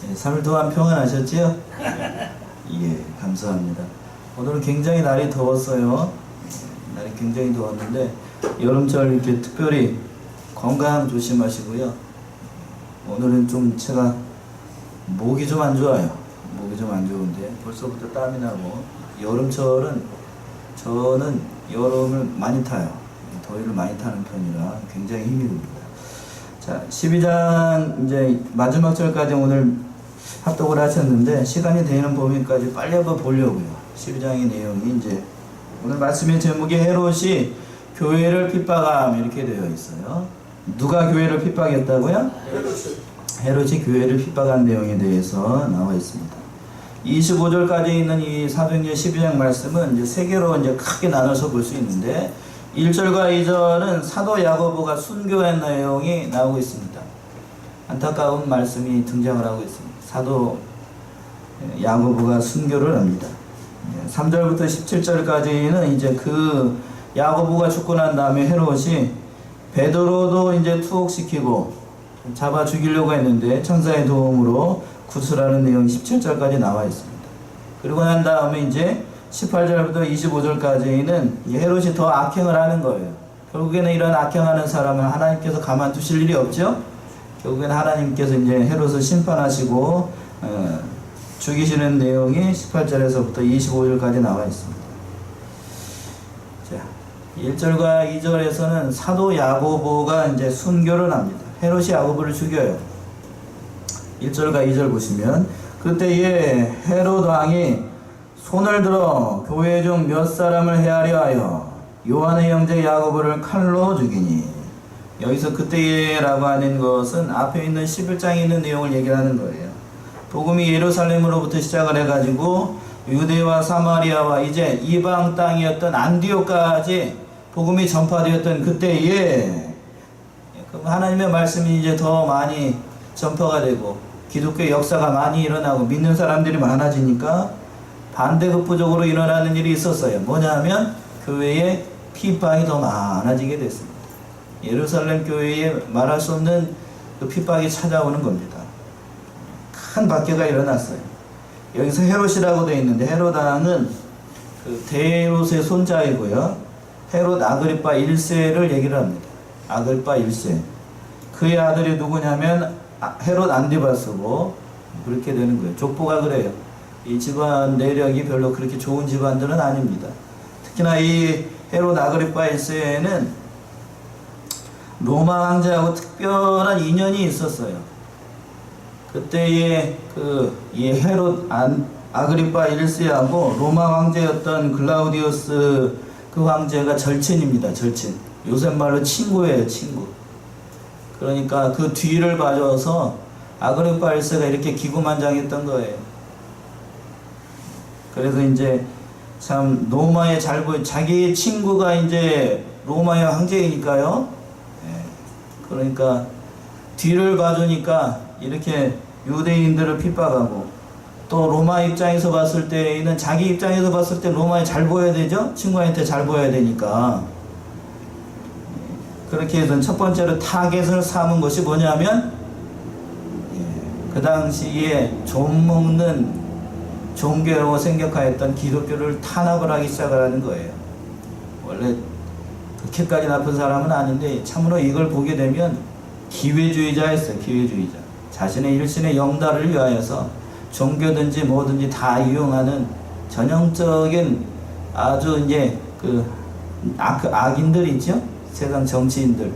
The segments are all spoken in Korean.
네, 3일 동안 평안하셨지요? 예, 감사합니다. 오늘은 굉장히 날이 더웠어요. 날이 굉장히 더웠는데 여름철 이렇게 특별히 건강 조심하시고요. 오늘은 좀 제가 목이 좀 안 좋아요. 목이 좀 안 좋은데 벌써부터 땀이 나고, 여름철은 저는 여름을 많이 타요. 더위를 많이 타는 편이라 굉장히 힘이 듭니다. 자, 12장 이제 마지막 절까지 오늘 합독을 하셨는데, 시간이 되는 범위까지 빨리 한번 보려고요. 12장의 내용이 이제 오늘 말씀의 제목이 헤롯이 교회를 핍박함 이렇게 되어 있어요. 누가 교회를 핍박했다고요? 헤롯이 교회를 핍박한 내용에 대해서 나와 있습니다. 25절까지 있는 이 사도행전 12장 말씀은 이제 세 개로 이제 크게 나눠서 볼 수 있는데, 1절과 2절은 사도 야고보가 순교한 내용이 나오고 있습니다. 안타까운 말씀이 등장을 하고 있습니다. 사도 야고보가 순교를 합니다. 3절부터 17절까지는 이제 그 야고보가 죽고 난 다음에 헤롯이 베드로도 이제 투옥시키고 잡아 죽이려고 했는데 천사의 도움으로 구출하는 내용이 17절까지 나와 있습니다. 그리고 난 다음에 이제 18절부터 25절까지는 헤롯이 더 악행을 하는 거예요. 결국에는 이런 악행하는 사람을 하나님께서 가만두실 일이 없죠. 결국에는 하나님께서 이제 헤롯을 심판하시고 죽이시는 내용이 18절에서부터 25절까지 나와 있습니다. 자, 1절과 2절에서는 사도 야고보가 이제 순교를 합니다. 헤롯이 야고보를 죽여요. 1절과 2절 보시면, 그때에 헤롯 왕이 손을 들어 교회 중 몇 사람을 헤아려 하여 요한의 형제 야고보를 칼로 죽이니, 여기서 그때에라고 하는 것은 앞에 있는 11장에 있는 내용을 얘기하는 거예요. 복음이 예루살렘으로부터 시작을 해가지고 유대와 사마리아와 이제 이방 땅이었던 안디옥까지 복음이 전파되었던 그때에, 그럼 하나님의 말씀이 이제 더 많이 전파가 되고 기독교 역사가 많이 일어나고 믿는 사람들이 많아지니까 반대급부적으로 일어나는 일이 있었어요. 뭐냐면 교회에 핍박이 더 많아지게 됐습니다. 예루살렘 교회에 말할 수 없는 그 핍박이 찾아오는 겁니다. 큰 박해가 일어났어요. 여기서 헤롯이라고 되어 있는데, 헤롯 왕은 그 대헤롯의 손자이고요. 헤롯 아그리파 1세를 얘기를 합니다. 아그리파 1세. 그의 아들이 누구냐면 헤롯 안디바스고, 그렇게 되는 거예요. 족보가 그래요. 이 집안 내력이 별로 그렇게 좋은 집안들은 아닙니다. 특히나 이 헤롯 아그리파 1세에는 로마 황제하고 특별한 인연이 있었어요. 그때의 이 헤롯 아그리파 1세하고 로마 황제였던 글라우디우스 그 황제가 절친입니다. 절친. 요새 말로 친구예요, 친구. 그러니까 그 뒤를 봐줘서 아그리파 1세가 이렇게 기고만장했던 거예요. 그래서 이제 참 로마에 잘 보여, 자기 친구가 이제 로마의 황제이니까요. 그러니까 뒤를 봐주니까 이렇게 유대인들을 핍박하고, 또 로마 입장에서 봤을 때는, 자기 입장에서 봤을 때 로마에 잘 보여야 되죠. 친구한테 잘 보여야 되니까. 그렇게 해서 첫 번째로 타겟을 삼은 것이 뭐냐면, 그 당시에 좀먹는 종교라고 생각하였던 기독교를 탄압을 하기 시작을 하는 거예요. 원래 그렇게까지 나쁜 사람은 아닌데 참으로 이걸 보게 되면 기회주의자였어요. 기회주의자. 자신의 일신의 영달을 위하여서 종교든지 뭐든지 다 이용하는 전형적인 아주 이제 악인들 있죠? 세상 정치인들.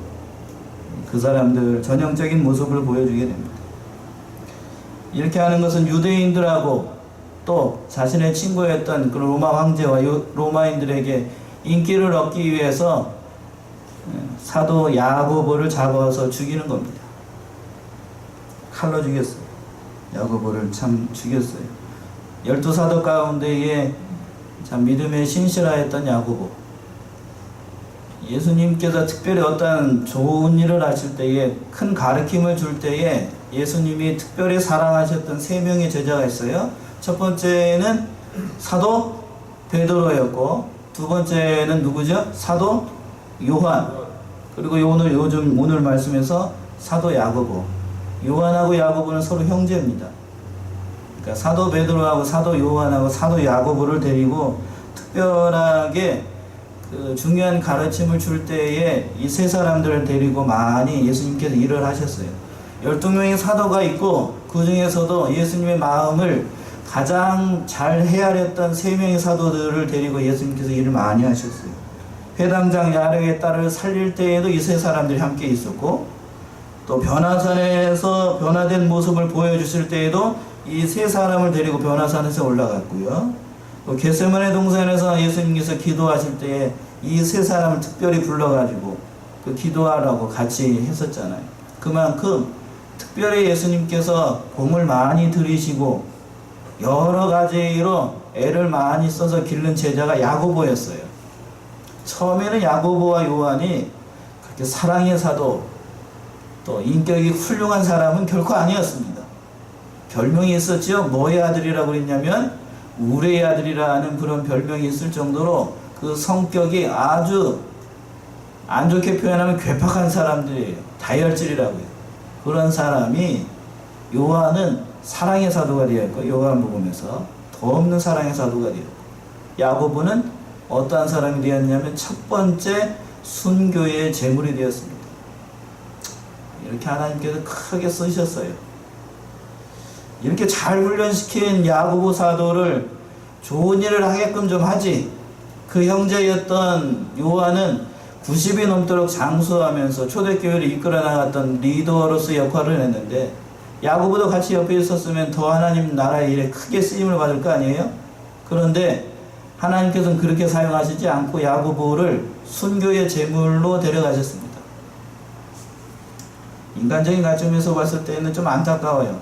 그 사람들 전형적인 모습을 보여주게 됩니다. 이렇게 하는 것은 유대인들하고 또 자신의 친구였던 그 로마 황제와 로마인들에게 인기를 얻기 위해서 사도 야고보를 잡아서 죽이는 겁니다. 칼로 죽였어요. 야고보를 참 죽였어요. 12사도 가운데에 참 믿음에 신실하였던 야고보. 예수님께서 특별히 어떤 좋은 일을 하실 때에, 큰 가르침을 줄 때에 예수님이 특별히 사랑하셨던 3명의 제자가 있어요. 첫 번째는 사도 베드로였고, 두 번째는 누구죠? 사도 요한. 그리고 오늘 말씀에서 사도 야고보. 요한하고 야고보는 서로 형제입니다. 그러니까 사도 베드로하고 사도 요한하고 사도 야고보를 데리고 특별하게 그 중요한 가르침을 줄 때에 이 세 사람들을 데리고 많이 예수님께서 일을 하셨어요. 12명의 사도가 있고 그 중에서도 예수님의 마음을 가장 잘 헤아렸던 3명의 사도들을 데리고 예수님께서 일을 많이 하셨어요. 회당장 야력의 딸을 살릴 때에도 이 세 사람들이 함께 있었고, 또 변화산에서 변화된 모습을 보여주실 때에도 이 세 사람을 데리고 변화산에서 올라갔고요. 또 겟세마네 동산에서 예수님께서 기도하실 때에 이 세 사람을 특별히 불러가지고 그 기도하라고 같이 했었잖아요. 그만큼 특별히 예수님께서 공을 많이 들이시고 여러 가지로 애를 많이 써서 기른 제자가 야고보였어요. 처음에는 야고보와 요한이 그렇게 사랑의 사도, 또 인격이 훌륭한 사람은 결코 아니었습니다. 별명이 있었죠. 뭐의 아들이라고 그랬냐면 우레의 아들이라는 그런 별명이 있을 정도로 그 성격이 아주 안 좋게 표현하면 괴팍한 사람들이에요. 다혈질이라고 해요. 그런 사람이 요한은 사랑의 사도가 되었고, 요한복음에서 더 없는 사랑의 사도가 되었고, 야고보는 어떠한 사람이 되었냐면 첫 번째 순교의 제물이 되었습니다. 이렇게 하나님께서 크게 쓰셨어요. 이렇게 잘 훈련시킨 야고보 사도를 좋은 일을 하게끔 좀 하지, 그 형제였던 요한은 90이 넘도록 장수하면서 초대교회를 이끌어 나갔던 리더로서 역할을 했는데, 야고보도 같이 옆에 있었으면 더 하나님 나라의 일에 크게 쓰임을 받을 거 아니에요? 그런데 하나님께서는 그렇게 사용하시지 않고 야고보를 순교의 제물로 데려가셨습니다. 인간적인 관점에서 봤을 때는 좀 안타까워요.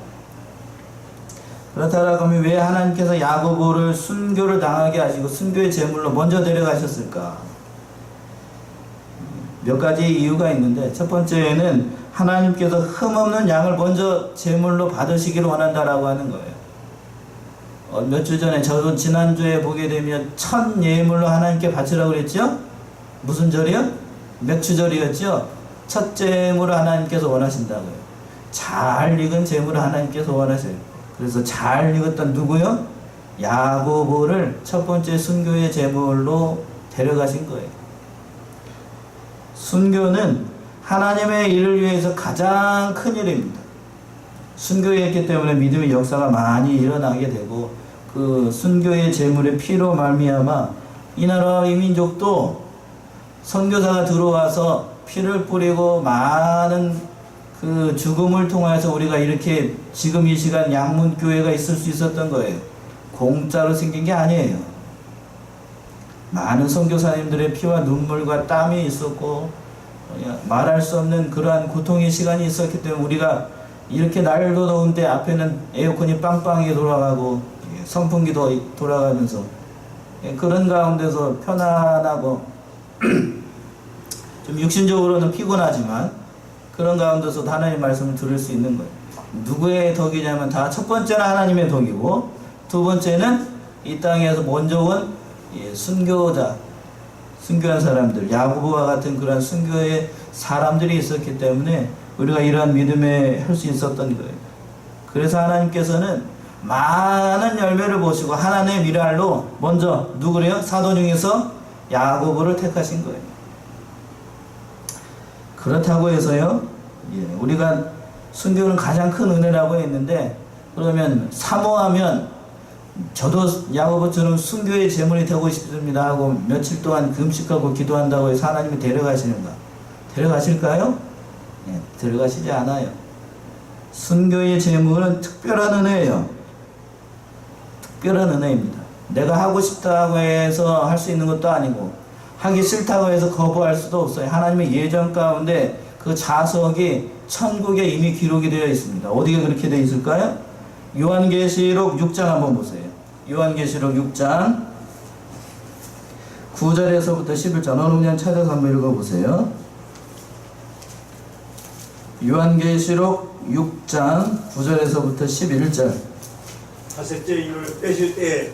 그렇다고 하면 왜 하나님께서 야고보를 순교를 당하게 하시고 순교의 제물로 먼저 데려가셨을까? 몇 가지 이유가 있는데, 첫 번째는 하나님께서 흠없는 양을 먼저 제물로 받으시기를 원한다라고 하는 거예요. 몇 주 전에, 저도 지난주에 보게 되면 첫 예물로 하나님께 바치라고 그랬죠? 무슨 절이요? 맥주절이었죠? 첫 제물을 하나님께서 원하신다고요. 잘 익은 제물을 하나님께서 원하세요. 그래서 잘 익었던 누구요? 야고보를 첫 번째 순교의 제물로 데려가신 거예요. 순교는 하나님의 일을 위해서 가장 큰 일입니다. 순교했기 때문에 믿음의 역사가 많이 일어나게 되고, 그 순교의 제물의 피로 말미암아 이 나라와 이 민족도 선교사가 들어와서 피를 뿌리고 많은 그 죽음을 통해서 우리가 이렇게 지금 이 시간 양문교회가 있을 수 있었던 거예요. 공짜로 생긴 게 아니에요. 많은 선교사님들의 피와 눈물과 땀이 있었고, 말할 수 없는 그러한 고통의 시간이 있었기 때문에 우리가 이렇게 날도 더운데 앞에는 에어컨이 빵빵하게 돌아가고 선풍기도 돌아가면서 그런 가운데서 편안하고 좀 육신적으로는 피곤하지만 그런 가운데서도 하나님의 말씀을 들을 수 있는 거예요. 누구의 덕이냐면 다 첫 번째는 하나님의 덕이고, 두 번째는 이 땅에서 먼저 온 순교자, 순교한 사람들, 야고보와 같은 그런 순교의 사람들이 있었기 때문에 우리가 이러한 믿음에 할 수 있었던 거예요. 그래서 하나님께서는 많은 열매를 보시고 하나님의 미랄로 먼저 누구래요? 사도 중에서 야고보를 택하신 거예요. 그렇다고 해서요, 우리가 순교는 가장 큰 은혜라고 했는데, 그러면 사모하면 저도 야고보처럼 순교의 제물이 되고 싶습니다 하고 며칠 동안 금식하고 기도한다고 해서 하나님이 데려가시는가? 데려가실까요? 네, 데려가시지 않아요. 순교의 제물은 특별한 은혜예요. 특별한 은혜입니다. 내가 하고 싶다고 해서 할 수 있는 것도 아니고, 하기 싫다고 해서 거부할 수도 없어요. 하나님의 예정 가운데 그 자석이 천국에 이미 기록이 되어 있습니다. 어디가 그렇게 되어 있을까요? 요한계시록 6장 한번 보세요. 요한계시록 6장 9절에서부터 11절 어느 그냥 찾아서 한번 읽어보세요. 요한계시록 6장 9절에서부터 11절. 다섯째 이를 빼실 때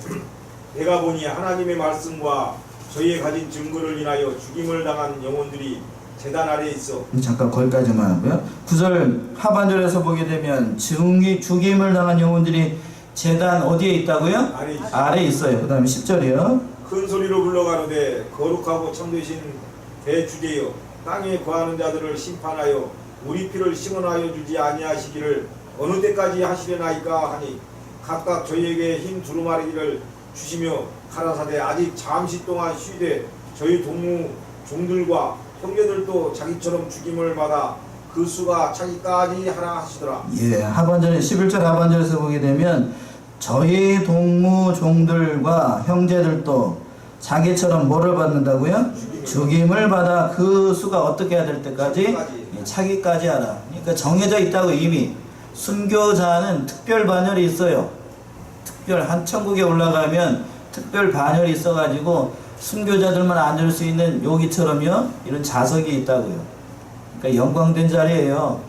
내가 보니 하나님의 말씀과 저희의 가진 증거를 인하여 죽임을 당한 영혼들이 제단 아래에 있어. 잠깐 거기까지만 하고요. 9절 하반절에서 보게 되면 죽임을 당한 영혼들이 제단 어디에 있다고요? 아래 있습니다. 아래 있어요. 그 다음에 10절이요. 큰 소리로 불러가는데 거룩하고 참되신 대주제여 땅에 거하는 자들을 심판하여 우리 피를 시원하여 주지 아니하시기를 어느 때까지 하시려나이까 하니 각각 저희에게 흰 두루마리를 주시며 가라사대 아직 잠시 동안 쉬되 저희 동무 종들과 형제들도 자기처럼 죽임을 받아 그 수가 차기까지 하라 하시더라. 예, 하반절에 11절 하반절에서 보게 되면 저희 동무 종들과 형제들도 자기처럼 뭐를 받는다고요? 죽임을 받아 그 수가 어떻게 해야 될 때까지? 예, 차기까지 하라. 그러니까 정해져 있다고 이미. 순교자는 특별 반열이 있어요. 특별 한 천국에 올라가면 특별 반열이 있어가지고 순교자들만 앉을 수 있는 여기처럼요 이런 자석이 있다고요. 그러니까 영광된 자리예요.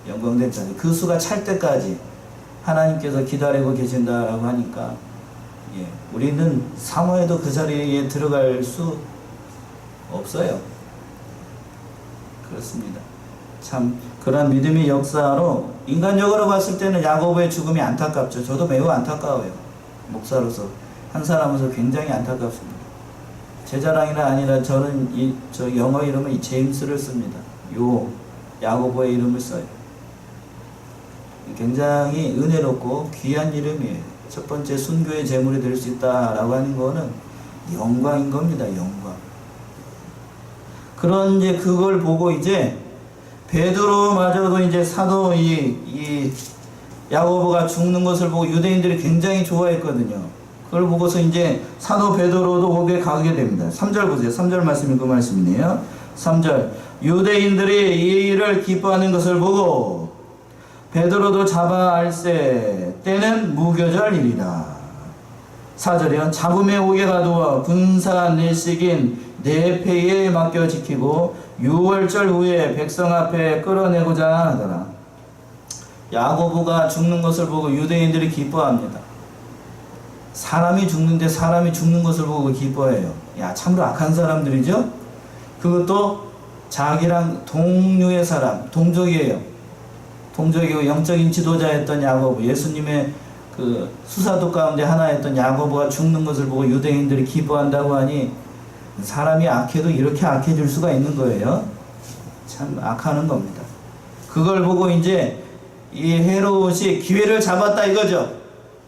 영광된 자리. 그 수가 찰 때까지 하나님께서 기다리고 계신다라고 하니까 예, 우리는 사모해도 그 자리에 들어갈 수 없어요. 그렇습니다. 참 그런 믿음의 역사로 인간적으로 봤을 때는 야고보의 죽음이 안타깝죠. 저도 매우 안타까워요. 목사로서 한 사람으로서 굉장히 안타깝습니다. 제 자랑이나 아니라 저는 저 영어 이름은 이 제임스를 씁니다. 요 야고보의 이름을 써요. 굉장히 은혜롭고 귀한 이름이에요. 첫 번째 순교의 제물이 될 수 있다라고 하는 거는 영광인 겁니다. 영광. 그런 이제 그걸 보고 이제 베드로마저도 이제 사도 이 야고보가 죽는 것을 보고 유대인들이 굉장히 좋아했거든요. 그걸 보고서 이제 사도 베드로도 옥에 가게 됩니다. 3절 보세요. 3절 말씀이 그 말씀이네요. 3절 유대인들이 이 일을 기뻐하는 것을 보고 베드로도 잡아 알세 때는 무교절이리라. 4절이요. 잡음의 옥에 가두어 군사 내식인 네 패에 맡겨 지키고 6월절 후에 백성 앞에 끌어내고자 하더라. 야고보가 죽는 것을 보고 유대인들이 기뻐합니다. 사람이 죽는데 사람이 죽는 것을 보고 기뻐해요. 야, 참으로 악한 사람들이죠? 그것도 자기랑 동류의 사람, 동족이에요. 동족이고 영적인 지도자였던 야고보, 예수님의 그 수사도 가운데 하나였던 야고보가 죽는 것을 보고 유대인들이 기뻐한다고 하니 사람이 악해도 이렇게 악해질 수가 있는 거예요. 참 악하는 겁니다. 그걸 보고 이제 이 헤롯이 기회를 잡았다 이거죠.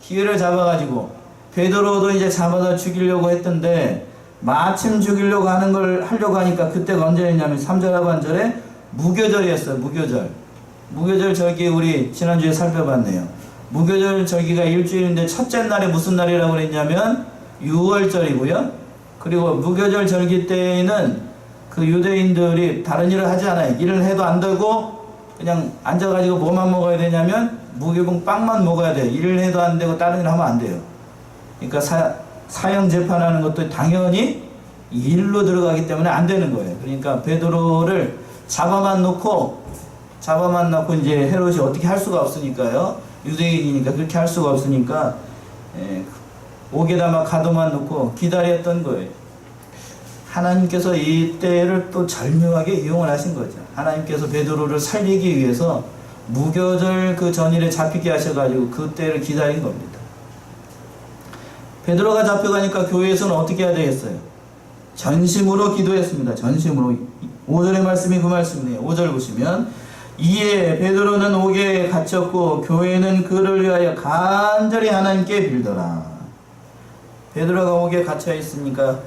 기회를 잡아가지고 베드로도 이제 잡아서 죽이려고 했던데 마침 죽이려고 하는 걸 하려고 하니까 그때가 언제였냐면 3절 하반절에 무교절이었어요. 무교절. 무교절 절기 우리 지난주에 살펴봤네요. 무교절 절기가 일주일인데 첫째 날이 무슨 날이라고 그랬냐면 6월절이고요. 그리고 무교절 절기 때에는 그 유대인들이 다른 일을 하지 않아요. 일을 해도 안 되고 그냥 앉아가지고 뭐만 먹어야 되냐면 무교봉 빵만 먹어야 돼요. 일을 해도 안 되고 다른 일 하면 안 돼요. 그러니까 사형 재판하는 것도 당연히 일로 들어가기 때문에 안 되는 거예요. 그러니까 베드로를 잡아만 놓고 이제 헤롯이 어떻게 할 수가 없으니까요. 유대인이니까 그렇게 할 수가 없으니까 옥에다 막 가둬만 놓고 기다렸던 거예요. 하나님께서 이 때를 또 절묘하게 이용을 하신 거죠. 하나님께서 베드로를 살리기 위해서 무교절 그 전일에 잡히게 하셔가지고 그 때를 기다린 겁니다. 베드로가 잡혀가니까 교회에서는 어떻게 해야 되겠어요? 전심으로 기도했습니다. 전심으로. 5절의 말씀이 그 말씀이네요. 5절 보시면 이에 베드로는 옥에 갇혔고 교회는 그를 위하여 간절히 하나님께 빌더라. 베드로가 옥에 갇혀 있으니까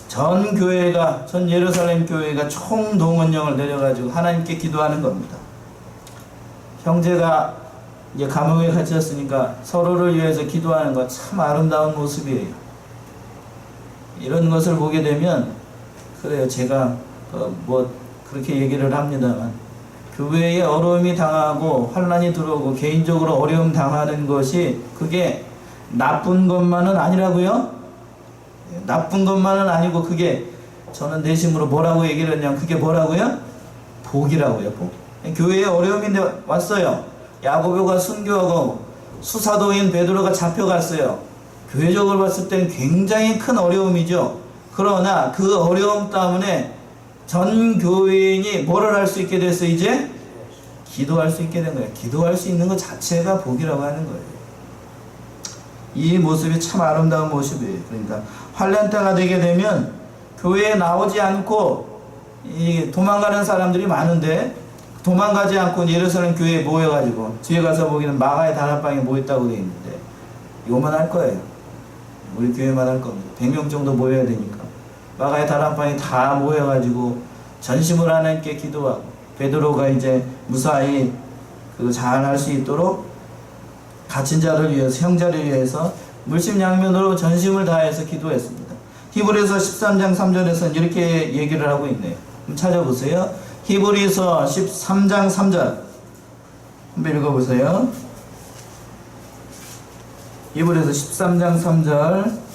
전 교회가, 전 예루살렘 교회가 총동원령을 내려가지고 하나님께 기도하는 겁니다. 형제가 이제 감옥에 갇혔으니까 서로를 위해서 기도하는 것 참 아름다운 모습이에요. 이런 것을 보게 되면 그래요. 제가 뭐 그렇게 얘기를 합니다만 교회에 어려움이 당하고 환난이 들어오고 개인적으로 어려움 당하는 것이 그게 나쁜 것만은 아니라고요. 나쁜 것만은 아니고 그게 저는 내심으로 뭐라고 얘기를 했냐면 그게 뭐라고요? 복이라고요. 복. 교회에 어려움이 왔어요. 야고보가 순교하고 수사도인 베드로가 잡혀갔어요. 교회적으로 봤을 때는 굉장히 큰 어려움이죠. 그러나 그 어려움 때문에 전 교인이 뭐를 할 수 있게 됐어요? 이제 기도할 수 있게 된 거예요. 기도할 수 있는 것 자체가 복이라고 하는 거예요. 이 모습이 참 아름다운 모습이에요. 그러니까 환란 때가 되게 되면 교회에 나오지 않고 도망가는 사람들이 많은데, 도망가지 않고 예루살렘 교회에 모여가지고 뒤에 가서 보기는 마가의 다락방에 모였다고 되어 있는데, 이것만 할 거예요. 우리 교회만 할 겁니다. 100명 정도 모여야 되니까 마가의 다락방에 다 모여가지고 전심을 하나님께 기도하고, 베드로가 이제 무사히 잘 할 수 있도록 갇힌 자를 위해서, 형제를 위해서 물심양면으로 전심을 다해서 기도했습니다. 히브리서 13장 3절에서는 이렇게 얘기를 하고 있네요. 한번 찾아보세요. 히브리서 13장 3절 한번 읽어보세요. 히브리서 13장 3절.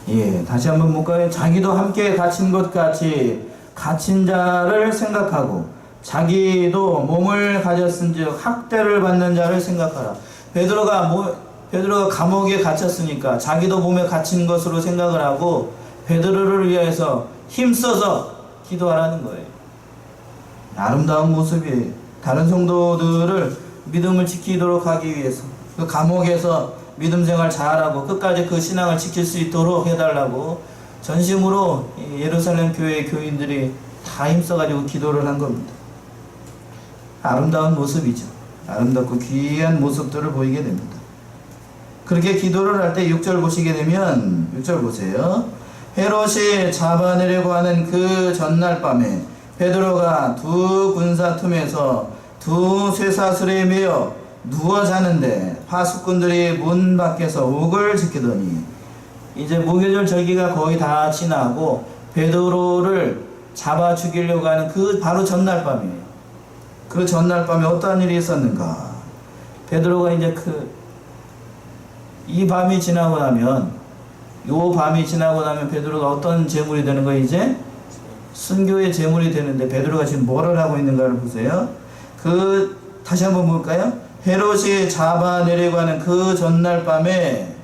예, 다시 한번 볼까요? 자기도 함께 갇힌 것 같이 갇힌 자를 생각하고 자기도 몸을 가졌은즉 학대를 받는 자를 생각하라. 베드로가 감옥에 갇혔으니까 자기도 몸에 갇힌 것으로 생각을 하고 베드로를 위해서 힘써서 기도하라는 거예요. 아름다운 모습이에요. 다른 성도들을 믿음을 지키도록 하기 위해서, 그 감옥에서 믿음 생활 잘하고 끝까지 그 신앙을 지킬 수 있도록 해달라고 전심으로 예루살렘 교회 교인들이 다 힘써가지고 기도를 한 겁니다. 아름다운 모습이죠. 아름답고 귀한 모습들을 보이게 됩니다. 그렇게 기도를 할 때 6절 보시게 되면, 6절 보세요. 헤롯이 잡아내려고 하는 그 전날 밤에 베드로가 두 군사 틈에서 두 쇠사슬에 매여 누워 자는데 파수꾼들이 문 밖에서 옥을 지키더니, 이제 무교절 절기가 거의 다 지나고 베드로를 잡아 죽이려고 하는 그 바로 전날 밤이에요. 그 전날 밤에 어떠한 일이 있었는가? 베드로가 이제 이 밤이 지나고 나면, 요 밤이 지나고 나면 베드로가 어떤 제물이 되는 거예요? 이제 순교의 제물이 되는데, 베드로가 지금 뭐를 하고 있는가를 보세요. 다시 한번 볼까요? 헤롯이 잡아내려고 하는 그 전날 밤에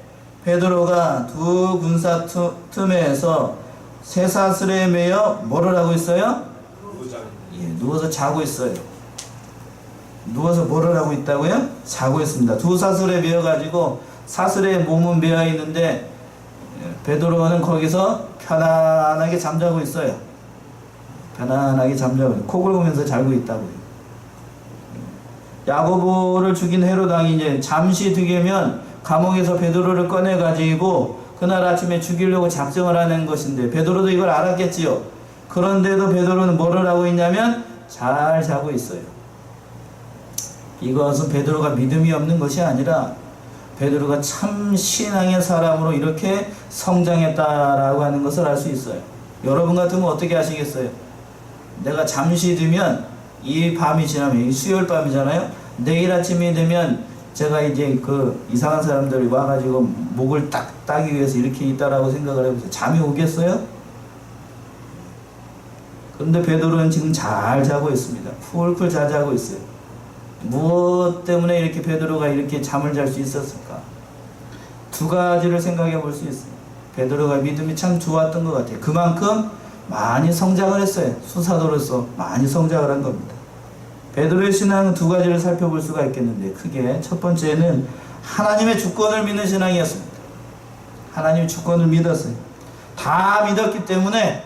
베드로가 두 군사 틈에서 쇠사슬에 매여 뭐를 하고 있어요? 예, 누워서 자고 있어요. 누워서 뭐를 하고 있다고요? 자고 있습니다. 두 사슬에 매여가지고 사슬에 몸은 매여 있는데 베드로는 거기서 편안하게 잠자고 있어요. 편안하게 잠자고 있어요. 코 골면서 자고 있다고요. 야고보를 죽인 헤롯 왕이 이제 잠시 뒤면 감옥에서 베드로를 꺼내가지고 그날 아침에 죽이려고 작정을 하는 것인데, 베드로도 이걸 알았겠지요. 그런데도 베드로는 뭐를 하고 있냐면 잘 자고 있어요. 이것은 베드로가 믿음이 없는 것이 아니라 베드로가 참 신앙의 사람으로 이렇게 성장했다라고 하는 것을 알 수 있어요. 여러분 같으면 어떻게 하시겠어요? 내가 잠시 뒤면, 이 밤이 지나면, 이 수요일 밤이잖아요. 내일 아침이 되면 제가 이제 이상한 사람들이 와가지고 목을 따기 위해서 이렇게 있다라고 생각을 해보세요. 잠이 오겠어요? 그런데 베드로는 지금 잘 자고 있습니다. 쿨쿨 잘 자고 있어요. 무엇 때문에 이렇게 베드로가 이렇게 잠을 잘 수 있었을까? 두 가지를 생각해 볼 수 있어요. 베드로가 믿음이 참 좋았던 것 같아요. 그만큼 많이 성장을 했어요. 수사도로서 많이 성장을 한 겁니다. 베드로의 신앙은 두 가지를 살펴볼 수가 있겠는데, 크게 첫 번째는 하나님의 주권을 믿는 신앙이었습니다. 하나님의 주권을 믿었어요. 다 믿었기 때문에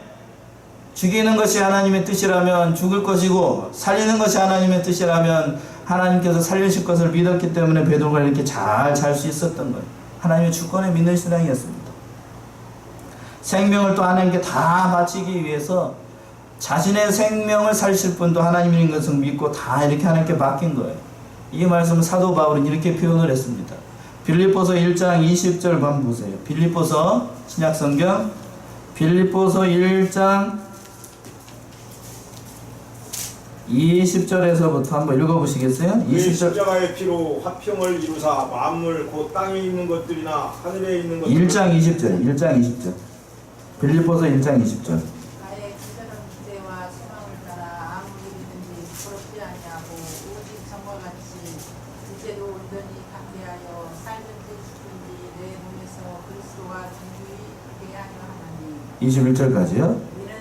죽이는 것이 하나님의 뜻이라면 죽을 것이고, 살리는 것이 하나님의 뜻이라면 하나님께서 살리실 것을 믿었기 때문에 베드로가 이렇게 잘 수 있었던 거예요. 하나님의 주권을 믿는 신앙이었습니다. 생명을 또 하나님께 다 바치기 위해서 자신의 생명을 살실 분도 하나님인 것을 믿고 다 이렇게 하나님께 맡긴 거예요. 이 말씀은 사도 바울은 이렇게 표현을 했습니다. 빌립보서 1장 20절 한번 보세요. 빌립보서 신약성경 빌립보서 1장 20절에서부터 한번 읽어보시겠어요? 20절. 십자가의 피로 화평을 이루사 만물 곧 땅에 있는 것들이나 하늘에 있는 것들. 1장 20절. 1장 20절. 빌립보서 1장 20절. 나의 기절한 기대와 소망을 따라 아무 일이든지 부끄럽지 아니하고 오직 전과 같이 이제도 온전히 담대하여 살든지 죽든지 내 몸에서 그리스도와 동행이 되게 하려 하나니. 21절까지요. 이는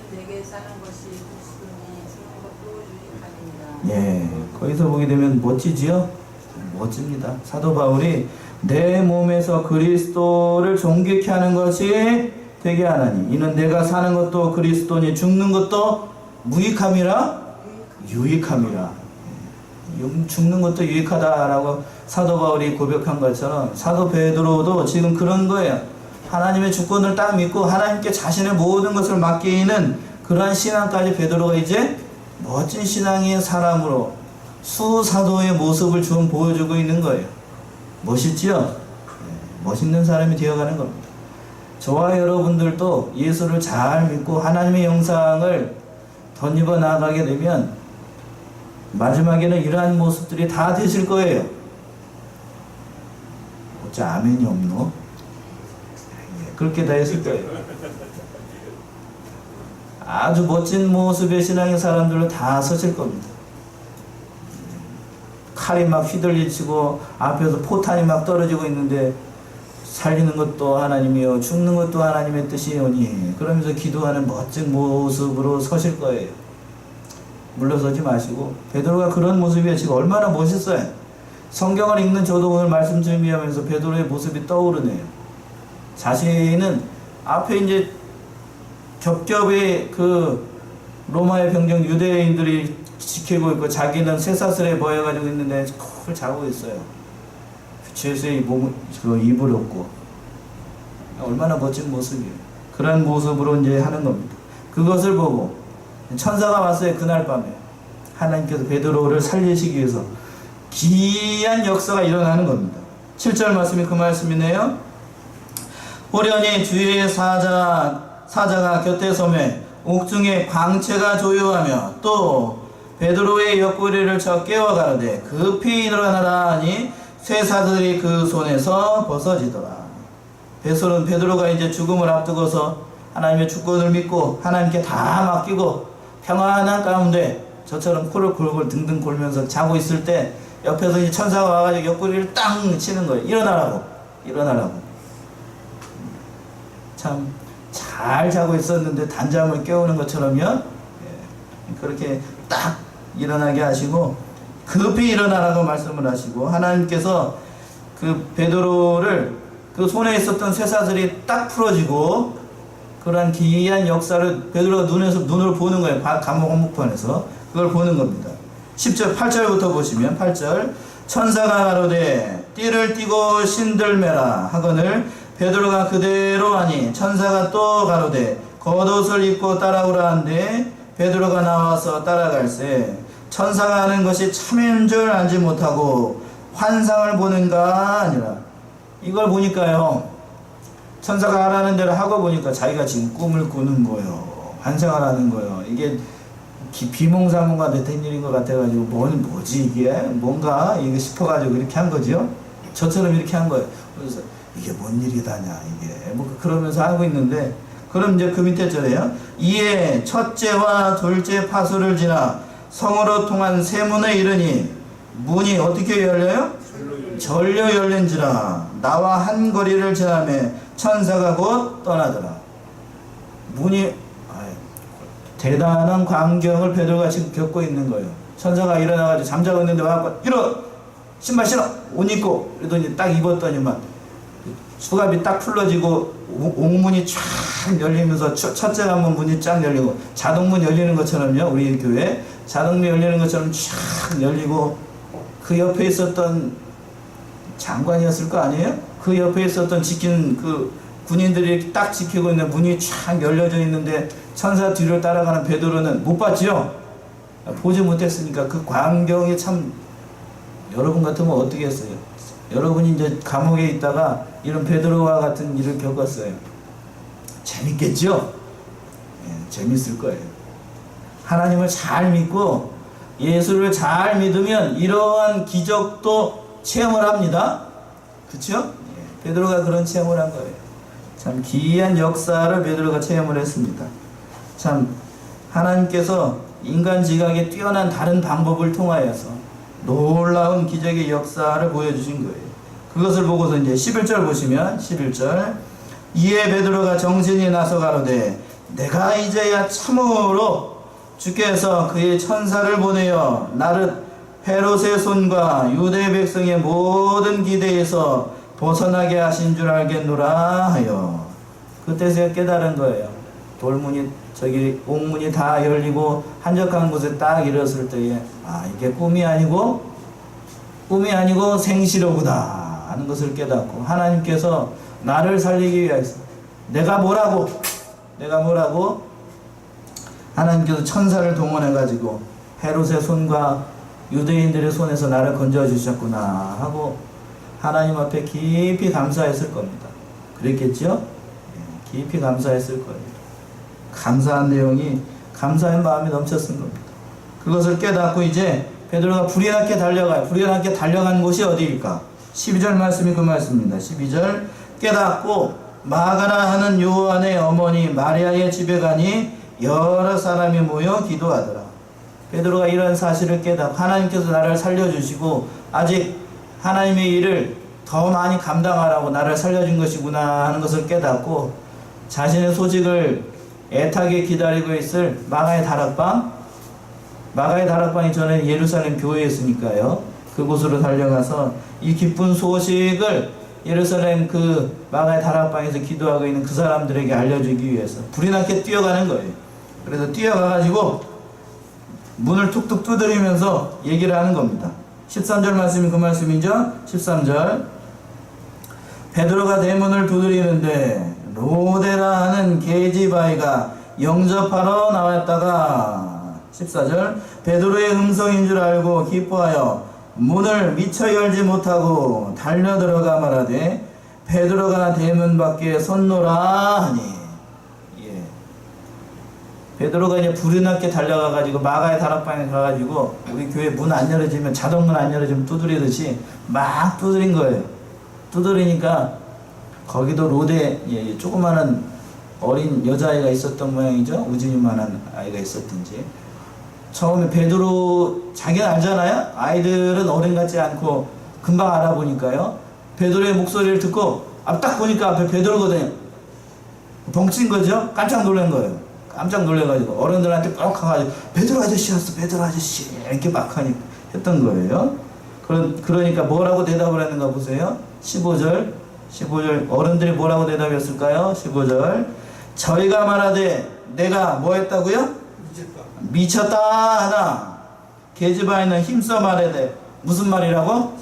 예, 거기서 보게 되면 멋지지요? 멋집니다. 사도 바울이 내 몸에서 그리스도를 정결케 하는 것이 되게 하나니 이는 내가 사는 것도 그리스도니 죽는 것도 무익함이라 유익함이라. 죽는 것도 유익하다라고 사도 바울이 고백한 것처럼 사도 베드로도 지금 그런 거예요. 하나님의 주권을 딱 믿고 하나님께 자신의 모든 것을 맡기는 그러한 신앙까지 베드로가 이제 멋진 신앙의 사람으로 수사도의 모습을 좀 보여주고 있는 거예요. 멋있지요? 멋있는 사람이 되어가는 겁니다. 저와 여러분들도 예수를 잘 믿고 하나님의 영상을 덧입어 나아가게 되면 마지막에는 이러한 모습들이 다 되실 거예요. 어째 아멘이 없노? 그렇게 다 했을 거예요. 아주 멋진 모습의 신앙의 사람들로 다 서실 겁니다. 칼이 막 휘둘리치고 앞에서 포탄이 막 떨어지고 있는데 살리는 것도 하나님이요 죽는 것도 하나님의 뜻이오니 그러면서 기도하는 멋진 모습으로 서실 거예요. 물러서지 마시고 베드로가 그런 모습이에요. 지금 얼마나 멋있어요. 성경을 읽는 저도 오늘 말씀 준비하면서 베드로의 모습이 떠오르네요. 자신은 앞에 이제 겹겹이 그 로마의 병정 유대인들이 지키고 있고 자기는 쇠사슬에 보여가지고 있는데 쿨 자고 있어요. 죄수의 몸을 입을 없고 얼마나 멋진 모습이에요. 그런 모습으로 이제 하는 겁니다. 그것을 보고 천사가 왔어요. 그날 밤에 하나님께서 베드로를 살리시기 위해서 기이한 역사가 일어나는 겁니다. 7절 말씀이 그 말씀이네요. 호련히 주의 사자가 곁에 서매 옥중에 광채가 조요하며 또 베드로의 옆구리를 쳐 깨워 가로되 급히 일어나라 하니 쇠사슬이 그 손에서 벗어지더라. 베드로가 이제 죽음을 앞두고서 하나님의 주권을 믿고 하나님께 다 맡기고 평안한 가운데 저처럼 코를 골골 등등 골면서 자고 있을 때 옆에서 이 천사가 와가지고 옆구리를 땅 치는 거예요. 일어나라고. 참 잘 자고 있었는데 단잠을 깨우는 것처럼요. 그렇게 딱 일어나게 하시고 급히 일어나라고 말씀을 하시고 하나님께서 그 베드로를 그 손에 있었던 쇠사슬이 딱 풀어지고 그러한 기이한 역사를 베드로가 눈으로 보는 거예요. 감옥 한복판에서 그걸 보는 겁니다. 10절 8절부터 보시면 8절 천사가 가로되 띠를 띠고 신들매라 하거늘 베드로가 그대로 하니 천사가 또 가로되 겉옷을 입고 따라오라 한데 베드로가 나와서 따라갈새 천사가 하는 것이 참인 줄 알지 못하고 환상을 보는가 아니라 이걸 보니까요 천사가 하라는 대로 하고 보니까 자기가 지금 꿈을 꾸는 거예요. 환상을 하는 거예요. 이게 비몽사몽가 된 일인 것 같아가지고 뭐지 이게 뭔가 이게 싶어가지고 이렇게 한 거죠. 저처럼 이렇게 한 거예요. 그래서 이게 뭔 일이다냐 이게 뭐 그러면서 하고 있는데 그럼 이제 그 밑에 절에요. 이에 첫째와 둘째 파수를 지나 성으로 통한 세 문에 이르니 문이 어떻게 열려요? 절려 열린지라 나와 한 거리를 지나매 천사가 곧 떠나더라. 문이 대단한 광경을 베드로가 지금 겪고 있는 거예요. 천사가 일어나가지고 잠자고 있는데 와서 일어! 신발 신어! 옷 입고! 그러더니 딱 입었더니만 수갑이 딱 풀러지고 옥문이 쫙 열리면서 첫째 가면 문이 쫙 열리고 자동문 열리는 것처럼요. 우리 교회 자동문 열리는 것처럼 쫙 열리고 그 옆에 있었던 장관이었을 거 아니에요? 그 옆에 있었던 지키는 그 군인들이 딱 지키고 있는 문이 쫙 열려져 있는데 천사 뒤를 따라가는 베드로는 못 봤지요? 보지 못했으니까 그 광경이 참 여러분 같으면 어떻게 했어요? 여러분이 이제 감옥에 있다가 이런 베드로와 같은 일을 겪었어요. 재밌겠죠? 재밌을 거예요. 하나님을 잘 믿고 예수를 잘 믿으면 이러한 기적도 체험을 합니다. 그렇죠? 베드로가 그런 체험을 한 거예요. 참 기이한 역사를 베드로가 체험을 했습니다. 참 하나님께서 인간 지각에 뛰어난 다른 방법을 통하여서 놀라운 기적의 역사를 보여주신 거예요. 그것을 보고서 이제 11절 보시면 11절 이에 베드로가 정신이 나서 가로되 내가 이제야 참으로 주께서 그의 천사를 보내어 나릇 헤롯의 손과 유대 백성의 모든 기대에서 벗어나게 하신 줄 알겠노라 하여. 그때서야 깨달은 거예요. 돌문이 저기 옥문이 다 열리고 한적한 곳에 딱 일었을 때에 이게 꿈이 아니고 생시로구나 하는 것을 깨닫고, 하나님께서 나를 살리기 위해서 내가 뭐라고 하나님께서 천사를 동원해 가지고 헤롯의 손과 유대인들의 손에서 나를 건져 주셨구나 하고 하나님 앞에 깊이 감사했을 겁니다. 그랬겠죠? 깊이 감사했을 거예요. 감사한 내용이, 감사의 마음이 넘쳤은 겁니다. 그것을 깨닫고 이제 베드로가 불이 나게 달려가요. 불이 나게 달려간 곳이 어디일까? 12절 말씀이 그 말씀입니다. 12절, 깨닫고 마가라 하는 요한의 어머니 마리아의 집에 가니 여러 사람이 모여 기도하더라. 베드로가 이런 사실을 깨닫고 하나님께서 나를 살려주시고 아직 하나님의 일을 더 많이 감당하라고 나를 살려준 것이구나 하는 것을 깨닫고 자신의 소식을 애타게 기다리고 있을 마가의 다락방이 전에 예루살렘 교회였으니까요. 그곳으로 달려가서 이 기쁜 소식을 예루살렘 그 마가의 다락방에서 기도하고 있는 그 사람들에게 알려주기 위해서 불이 나게 뛰어가는 거예요. 그래서 뛰어가가지고 문을 툭툭 두드리면서 얘기를 하는 겁니다. 13절 말씀이 그 말씀이죠. 13절, 베드로가 대문을 두드리는데 로데라 하는 계집아이가 영접하러 나왔다가, 14절, 베드로의 음성인 줄 알고 기뻐하여 문을 미처 열지 못하고 달려 들어가 말하되 베드로가 대문 밖에 섰노라 하니. 베드로가 이제 불이 났게 달려가가지고 마가의 다락방에 가가지고 우리 교회 문 안 열어지면, 자동문 안 열어지면 두드리듯이 막 두드린 거예요. 두드리니까 거기도 로데 조그마한 어린 여자아이가 있었던 모양이죠. 우진이만한 아이가 있었든지. 처음에 베드로, 자기는 알잖아요. 아이들은 어른 같지 않고 금방 알아보니까요. 베드로의 목소리를 듣고 딱 보니까 앞에 베드로거든요. 벙친 거죠. 깜짝 놀란 거예요. 깜짝 놀래가지고 어른들한테 꼭 가가지고 베드로 아저씨 왔어, 베드로 아저씨 이렇게 막 했던 거예요. 그러니까 뭐라고 대답을 했는가 보세요. 15절 어른들이 뭐라고 대답했을까요? 15절, 저희가 말하되 내가 뭐 했다고요? 미쳤다 하나 계집아이는 힘써 말하되 무슨 말이라고?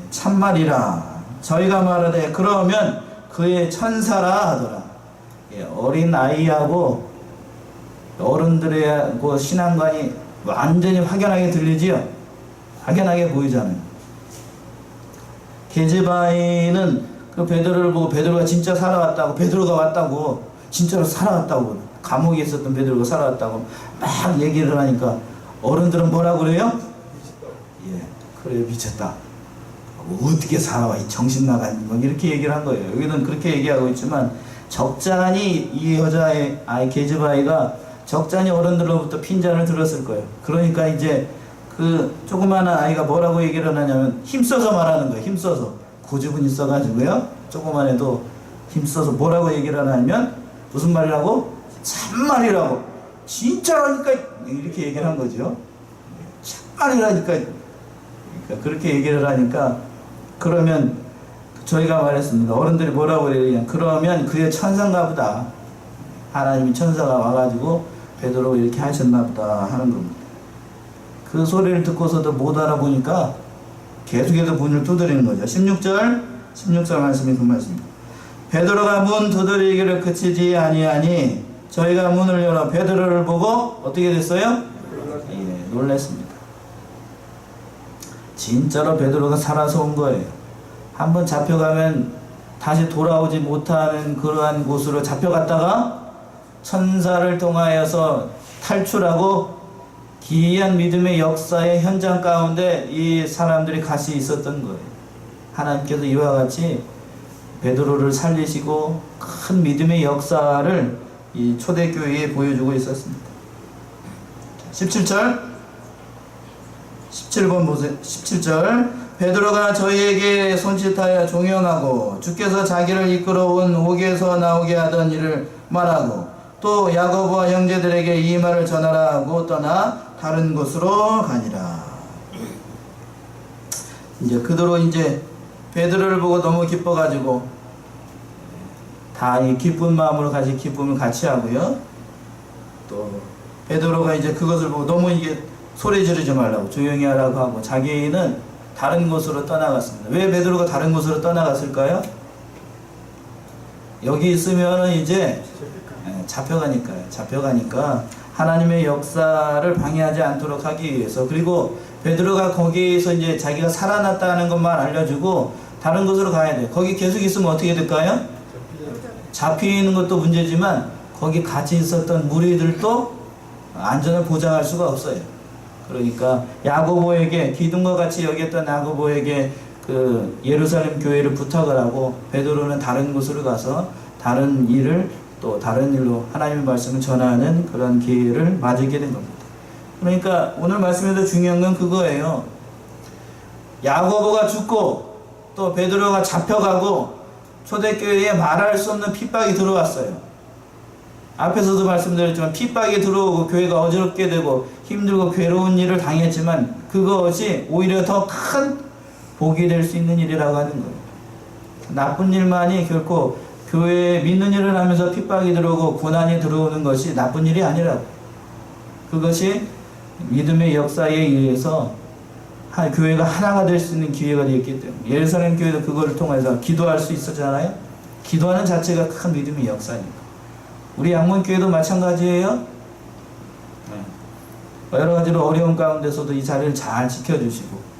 참말이라. 저희가 말하되 그러면 그의 천사라 하더라. 어린 아이하고 어른들의 그 신앙관이 완전히 확연하게 들리지요. 확연하게 보이잖아요. 계집아이는 그 베드로를 보고 베드로가 진짜 살아왔다고, 베드로가 왔다고, 진짜로 살아왔다고, 감옥에 있었던 베드로가 살아왔다고 막 얘기를 하니까 어른들은 뭐라 그래요? 그래요, 미쳤다. 어떻게 살아와, 이 정신 나간, 뭐 이렇게 얘기를 한 거예요. 여기는 그렇게 얘기하고 있지만 적잖이 이 여자의 계집아이가 적잖이 어른들로부터 핀잔을 들었을 거예요. 그러니까 이제 그 조그마한 아이가 뭐라고 얘기를 하냐면 힘써서 말하는 거예요. 힘써서. 고집은 있어가지고요. 조그만 애도 힘써서 뭐라고 얘기를 하냐면 무슨 말이라고? 참말이라고. 진짜라니까 이렇게 얘기를 한 거죠. 참말이라니까. 그러니까 그렇게 얘기를 하니까 그러면 저희가 말했습니다. 어른들이 뭐라고 그래요? 그러면 그의 천사인가 보다. 하나님이 천사가 와가지고 베드로 이렇게 하셨나 보다 하는 겁니다. 그 소리를 듣고서도 못 알아보니까 계속해서 문을 두드리는 거죠. 16절 말씀이 그 말씀입니다. 베드로가 문 두드리기를 그치지 아니하니 저희가 문을 열어 베드로를 보고 어떻게 됐어요? 놀랐습니다. 진짜로 베드로가 살아서 온 거예요. 한번 잡혀가면 다시 돌아오지 못하는 그러한 곳으로 잡혀갔다가 천사를 통하여서 탈출하고 기이한 믿음의 역사의 현장 가운데 이 사람들이 같이 있었던 거예요. 하나님께서 이와 같이 베드로를 살리시고 큰 믿음의 역사를 이 초대교회에 보여주고 있었습니다. 17절 17번 보세요. 17절, 베드로가 저희에게 손짓하여 종용하고 주께서 자기를 이끌어온 옥에서 나오게 하던 일을 말하고 또 야고보와 형제들에게 이 말을 전하라 하고 떠나 다른 곳으로 가니라. 이제 그대로 이제 베드로를 보고 너무 기뻐가지고 다 이 기쁜 마음으로 같이 기쁨을 같이 하고요. 또 베드로가 이제 그것을 보고 너무 이게 소리 지르지 말라고 조용히 하라고 하고 자기는 다른 곳으로 떠나갔습니다. 왜 베드로가 다른 곳으로 떠나갔을까요? 여기 있으면은 이제 잡혀가니까 하나님의 역사를 방해하지 않도록 하기 위해서, 그리고 베드로가 거기에서 이제 자기가 살아났다는 것만 알려주고 다른 곳으로 가야 돼. 거기 계속 있으면 어떻게 될까요? 잡히는 것도 문제지만 거기 같이 있었던 무리들도 안전을 보장할 수가 없어요. 그러니까 야고보에게, 기둥과 같이 여겼던 야고보에게 그 예루살렘 교회를 부탁을 하고 베드로는 다른 곳으로 가서 다른 일을, 또 다른 일로 하나님의 말씀을 전하는 그런 기회를 맞이게 된 겁니다. 그러니까 오늘 말씀에서 중요한 건 그거예요. 야고보가 죽고 또 베드로가 잡혀가고 초대교회에 말할 수 없는 핍박이 들어왔어요. 앞에서도 말씀드렸지만 핍박이 들어오고 교회가 어지럽게 되고 힘들고 괴로운 일을 당했지만 그것이 오히려 더 큰 복이 될 수 있는 일이라고 하는 거예요. 나쁜 일만이 결코 교회에 믿는 일을 하면서 핍박이 들어오고 고난이 들어오는 것이 나쁜 일이 아니라고. 그것이 믿음의 역사에 의해서 교회가 하나가 될 수 있는 기회가 되었기 때문에 예루살렘 교회도 그거를 통해서 기도할 수 있었잖아요. 기도하는 자체가 큰 믿음의 역사니까. 우리 양문교회도 마찬가지예요. 여러 가지로 어려운 가운데서도 이 자리를 잘 지켜주시고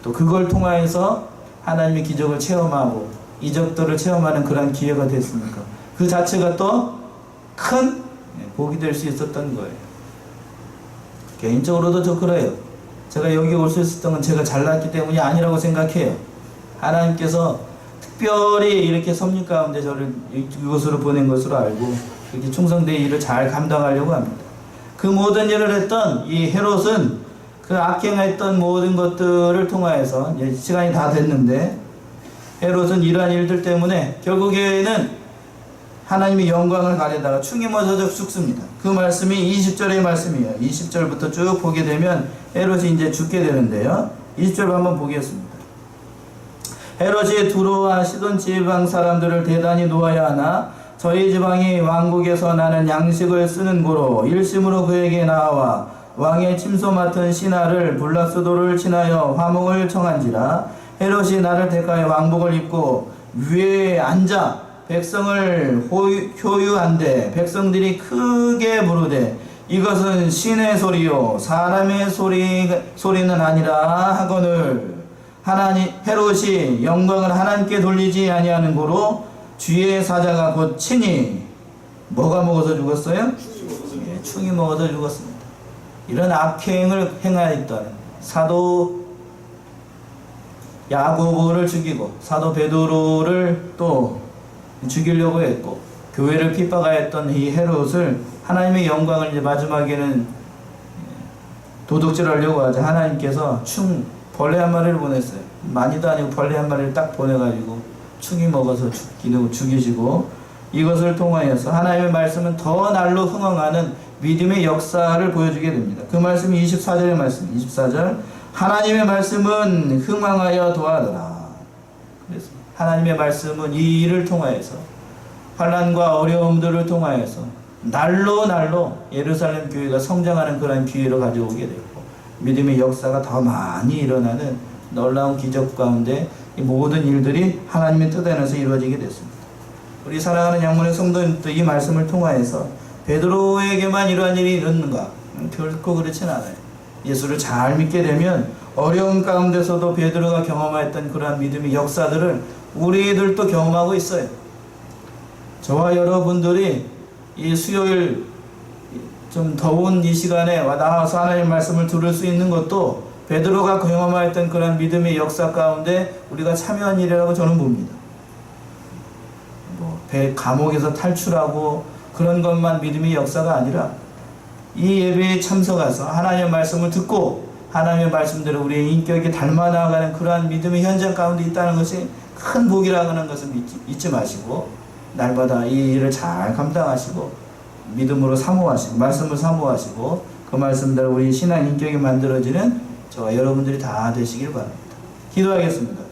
또 그걸 통하여서 하나님의 기적을 체험하고 이적들을 체험하는 그런 기회가 됐으니까 그 자체가 또 큰 복이 될 수 있었던 거예요. 개인적으로도 저 그래요. 제가 여기 올 수 있었던 건 제가 잘났기 때문이 아니라고 생각해요. 하나님께서 특별히 이렇게 섭리 가운데 저를 이곳으로 보낸 것으로 알고 이렇게 충성되이 일을 잘 감당하려고 합니다. 그 모든 일을 했던 이 헤롯은 그 악행했던 모든 것들을 통하여서 이제 시간이 다 됐는데 헤롯은 이러한 일들 때문에 결국에는 하나님의 영광을 가려다가 충이 멎어져 죽습니다. 그 말씀이 20절의 말씀이에요. 20절부터 쭉 보게 되면 헤롯이 이제 죽게 되는데요. 20절 한번 보겠습니다. 헤롯이 두로와 시돈 지방 사람들을 대단히 노하여 하나 저희 지방이 왕국에서 나는 양식을 쓰는 고로 일심으로 그에게 나와 왕의 침소 맡은 신하를 블라스도를 친하여 화목을 청한지라. 헤롯이 나를 택하여 왕복을 입고 위에 앉아 백성을 효유한데 백성들이 크게 부르되 이것은 신의 소리요 사람의 소리는 아니라 하거늘 헤롯이 영광을 하나님께 돌리지 아니하는 고로 주의 사자가 곧 친히 뭐가 먹어서 죽었어요? 충이 먹어서 죽었습니다. 이런 악행을 행하였던 사도 야고보를 죽이고 사도 베드로를 또 죽이려고 했고 교회를 핍박하였던 이 헤롯을 하나님의 영광을 이제 마지막에는 도둑질하려고 하자 하나님께서 벌레 한 마리를 보냈어요. 많이도 아니고 벌레 한 마리를 딱 보내가지고 충이 먹어서 죽이시고 이것을 통하여서 하나님의 말씀은 더 날로 흥황하는 믿음의 역사를 보여주게 됩니다. 그 말씀이 24절의 말씀, 24절 하나님의 말씀은 흥황하여 도하더라. 그래서 하나님의 말씀은 이 일을 통하여서 환난과 어려움들을 통하여서 날로 예루살렘 교회가 성장하는 그런 기회로 가져오게 됐고 믿음의 역사가 더 많이 일어나는 놀라운 기적 가운데 이 모든 일들이 하나님의 뜻 안에서 이루어지게 됐습니다. 우리 사랑하는 양문의 성도님도 이 말씀을 통하여서 베드로에게만 이러한 일이 일어났는가? 결코 그렇진 않아요. 예수를 잘 믿게 되면 어려운 가운데서도 베드로가 경험했던 그러한 믿음의 역사들을 우리들도 경험하고 있어요. 저와 여러분들이 이 수요일 좀 더운 이 시간에 나와서 하나님의 말씀을 들을 수 있는 것도 베드로가 경험하였던 그런 믿음의 역사 가운데 우리가 참여한 일이라고 저는 봅니다. 감옥에서 탈출하고 그런 것만 믿음의 역사가 아니라 이 예배에 참석해서 하나님의 말씀을 듣고 하나님의 말씀대로 우리의 인격이 닮아 나아가는 그러한 믿음의 현장 가운데 있다는 것이 큰 복이라는 것을 잊지 마시고 날마다 이 일을 잘 감당하시고 믿음으로 사모하시고 말씀을 사모하시고 그 말씀대로 우리 신앙 인격이 만들어지는 저와 여러분들이 다 되시길 바랍니다. 기도하겠습니다.